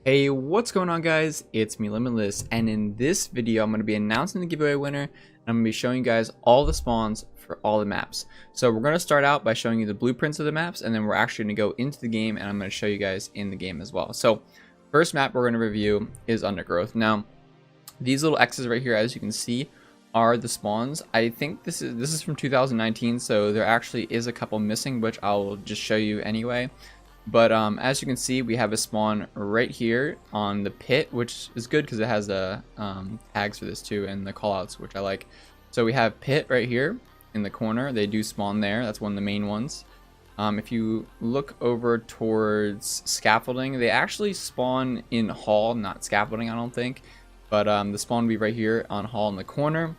Hey, what's going on guys? It's me Limitless, and in this video I'm going to be announcing the giveaway winner, and I'm going to be showing you guys all the spawns for all the maps. So we're going to start out by showing you the blueprints of the maps, and then we're actually going to go into the game and I'm going to show you guys in the game as well. So first map we're going to review is Undergrowth. Now these little X's right here, as you can see, are the spawns. I think this is from 2019, so there actually is a couple missing, which I'll just show you anyway. But as you can see, we have a spawn right here on the pit, which is good because it has the tags for this too and the callouts, which I like. So we have pit right here in the corner. They do spawn there. That's one of the main ones. If you look over towards scaffolding, they actually spawn in hall, not scaffolding, I don't think. But the spawn will be right here on hall in the corner.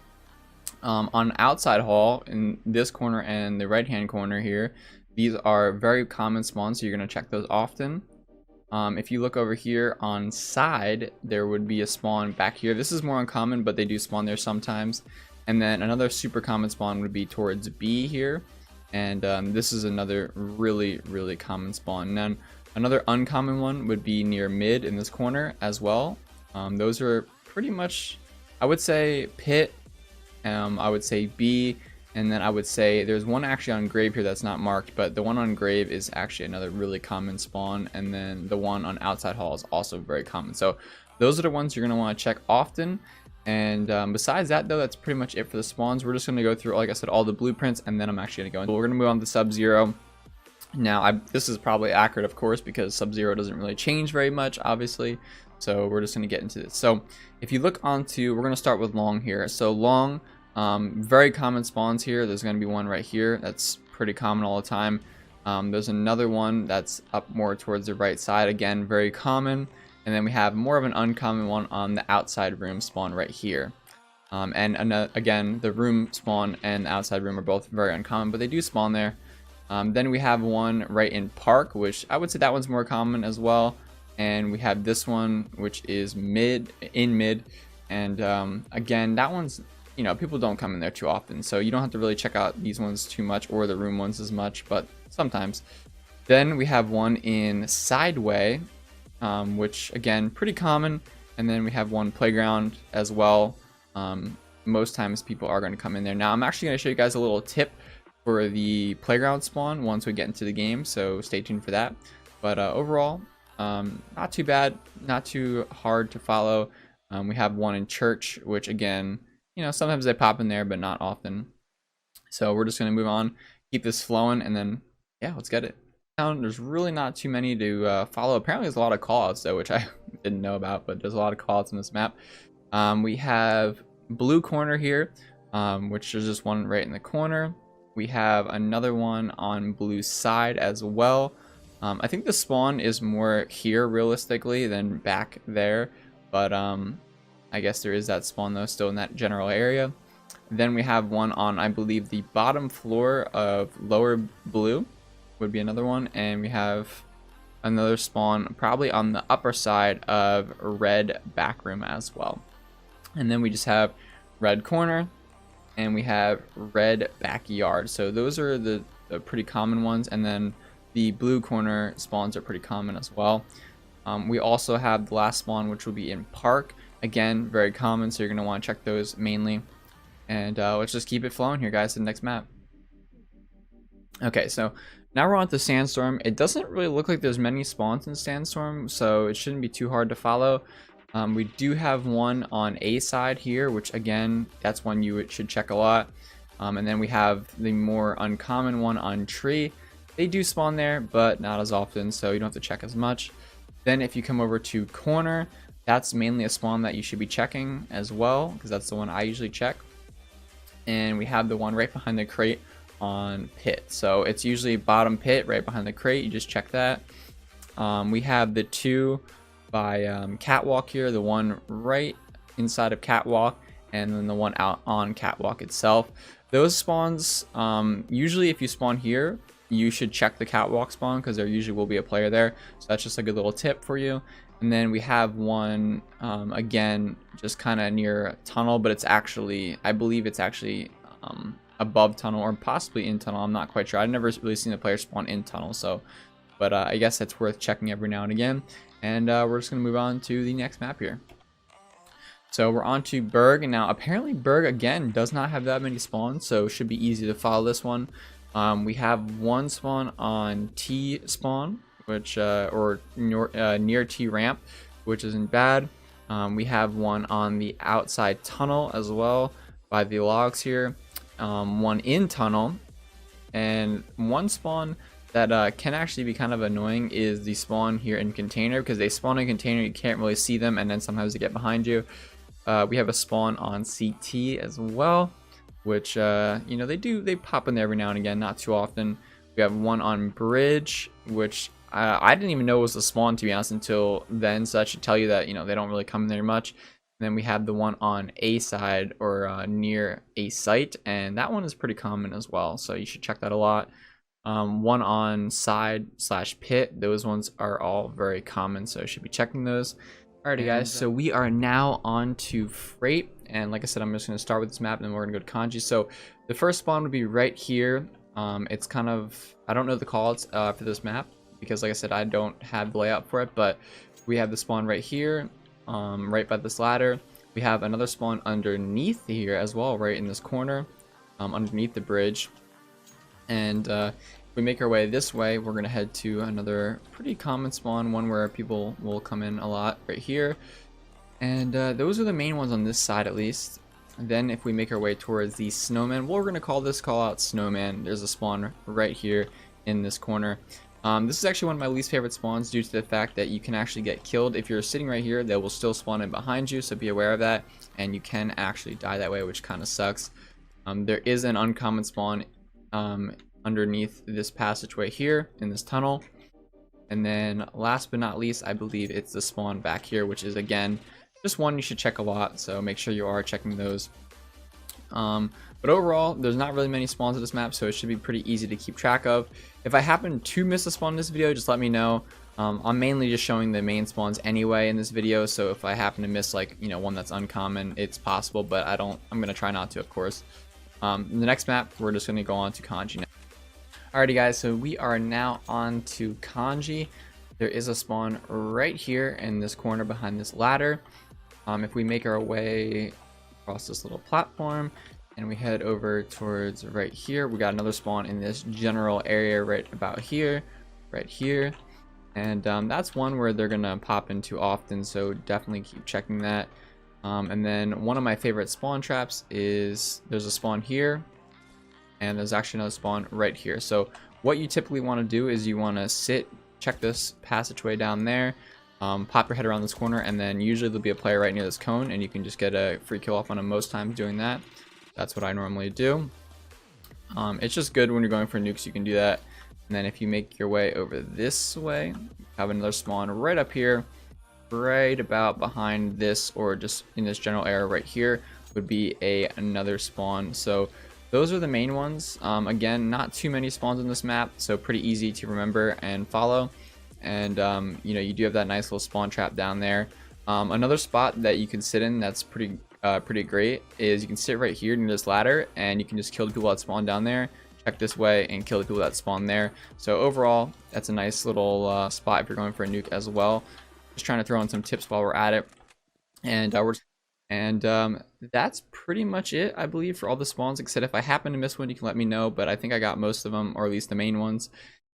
On outside hall in this corner and the right hand corner here, these are very common spawns, so you're going to check those often. If you look over here on side, there would be a spawn back here. This is more uncommon, but they do spawn there sometimes. And then another super common spawn would be towards B here. And this is another really common spawn. And then another uncommon one would be near mid in this corner as well. Those are pretty much, I would say, pit. I would say B. And then I would say there's one actually on grave here that's not marked, but the one on grave is actually another really common spawn. And then the one on outside hall is also very common. So those are the ones you're going to want to check often. And besides that, though, that's pretty much it for the spawns. We're just going to go through, like I said, all the blueprints, and then I'm actually going to go into. We're going to move on to Sub-Zero. Now, this is probably accurate, of course, because Sub-Zero doesn't really change very much, obviously. So we're just going to get into this. So if you look onto, we're going to start with Long here. So Long. Very common spawns here. There's going to be one right here that's pretty common all the time. There's another one that's up more towards the right side, again very common. And then we have more of an uncommon one on the outside room spawn right here. Again, the room spawn and the outside room are both very uncommon, but they do spawn there. Then we have one right in Park, which I would say that one's more common as well. And we have this one, which is mid. And again, that one's, you know, people don't come in there too often, so you don't have to really check out these ones too much or the room ones as much, but sometimes. Then we have one in Sideway, which again, pretty common. And then we have one Playground as well. Most times people are going to come in there. Now I'm actually going to show you guys a little tip for the Playground spawn once we get into the game, so stay tuned for that. But overall, not too bad, not too hard to follow. We have one in Church, which again, you know, sometimes they pop in there, but not often. So we're just going to move on, keep this flowing, and then, yeah, let's get it. Now, there's really not too many to follow. Apparently, there's a lot of callouts, though, which I didn't know about, but there's a lot of callouts in this map. We have blue corner here, which is just one right in the corner. We have another one on blue side as well. I think the spawn is more here, realistically, than back there, but I guess there is that spawn though still in that general area. Then we have one on, I believe, the bottom floor of lower blue would be another one, and we have another spawn probably on the upper side of red back room as well. And then we just have red corner and we have red backyard. So those are the pretty common ones, and then the blue corner spawns are pretty common as well. We also have the last spawn, which will be in Park. Again, very common, so you're going to want to check those mainly. And let's just keep it flowing here, guys, to the next map. Okay, so now we're on to Sandstorm. It doesn't really look like there's many spawns in Sandstorm, so it shouldn't be too hard to follow. We do have one on A side here, which again, that's one you should check a lot. And then we have the more uncommon one on Tree. They do spawn there, but not as often, so you don't have to check as much. Then if you come over to Corner, that's mainly a spawn that you should be checking as well, because that's the one I usually check. And we have the one right behind the crate on Pit. So it's usually bottom pit right behind the crate. You just check that. We have the two by Catwalk here, the one right inside of Catwalk, and then the one out on Catwalk itself. Those spawns, usually if you spawn here, you should check the Catwalk spawn because there usually will be a player there. So that's just a good little tip for you. And then we have one, again, just kind of near tunnel, but it's actually, I believe it's actually above tunnel or possibly in tunnel. I'm not quite sure. I've never really seen the player spawn in tunnel, so, but I guess that's worth checking every now and again. And we're just going to move on to the next map here. So we're on to Burg, and now apparently Burg again does not have that many spawns, so it should be easy to follow this one. We have one spawn on T spawn, which near T ramp, which isn't bad. We have one on the outside tunnel as well by the logs here. One in tunnel, and one spawn that can actually be kind of annoying is the spawn here in container, because they spawn in container, you can't really see them, and then sometimes they get behind you. We have a spawn on CT as well, which you know, they pop in there every now and again, not too often. We have one on bridge, which I didn't even know was a spawn, to be honest, until then, so that should tell you that, you know, they don't really come in there much. And then we have the one on A side, or near a site, and that one is pretty common as well, so you should check that a lot. One on side / pit, those ones are all very common, so you should be checking those. Alrighty guys, so we are now on to Freight, and like I said, I'm just going to start with this map and then we're going to go to Kanji. So the first spawn would be right here. It's kind of, I don't know the calls for this map, because like I said, I don't have the layout for it, but we have the spawn right here, right by this ladder. We have another spawn underneath here as well, right in this corner, underneath the bridge. And if we make our way this way, we're going to head to another pretty common spawn, one where people will come in a lot, right here. And those are the main ones on this side, at least. And then if we make our way towards the snowman, we're going to call this callout snowman. There's a spawn right here in this corner. This is actually one of my least favorite spawns, due to the fact that you can actually get killed. If you're sitting right here, they will still spawn in behind you, so be aware of that. And you can actually die that way, which kind of sucks. There is an uncommon spawn underneath this passageway here in this tunnel. And then last but not least, I believe it's the spawn back here, which is again just one you should check a lot, so make sure you are checking those. But overall, there's not really many spawns in this map, so it should be pretty easy to keep track of. If I happen to miss a spawn in this video, just let me know. I'm mainly just showing the main spawns anyway in this video, so if I happen to miss, like, you know, one that's uncommon, it's possible, but I'm gonna try not to, of course. In the next map, we're just gonna go on to Kanji now. Alrighty guys, so we are now on to Kanji. There is a spawn right here in this corner behind this ladder. If we make our way across this little platform and we head over towards right here, we got another spawn in this general area right about here, right here. And that's one where they're gonna pop into often, so definitely keep checking that. And then one of my favorite spawn traps is, there's a spawn here, and there's actually another spawn right here. So what you typically want to do is you want to sit, check this passageway down there, pop your head around this corner, and then usually there'll be a player right near this cone, and you can just get a free kill off on him most times doing that. That's what I normally do. It's just good when you're going for nukes, you can do that. And then if you make your way over this way, you have another spawn right up here, right about behind this, or just in this general area right here would be another spawn. So those are the main ones. Again, not too many spawns in this map, so pretty easy to remember and follow. And you know, you do have that nice little spawn trap down there. Another spot that you can sit in that's pretty great is you can sit right here near this ladder, and you can just kill the people that spawn down there, check this way, and kill the people that spawn there. So overall, that's a nice little spot if you're going for a nuke as well. Just trying to throw in some tips while we're at it. And that's pretty much it, I believe, for all the spawns. Like I said, if I happen to miss one, you can let me know, but I think I got most of them, or at least the main ones.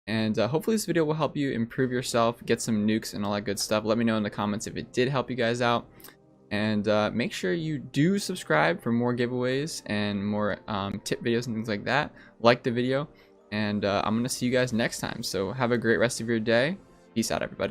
And hopefully this video will help you improve yourself, get some nukes and all that good stuff. Let me know in the comments if it did help you guys out. And make sure you do subscribe for more giveaways and more tip videos and things like that. Like the video, and I'm going to see you guys next time. So have a great rest of your day. Peace out, everybody.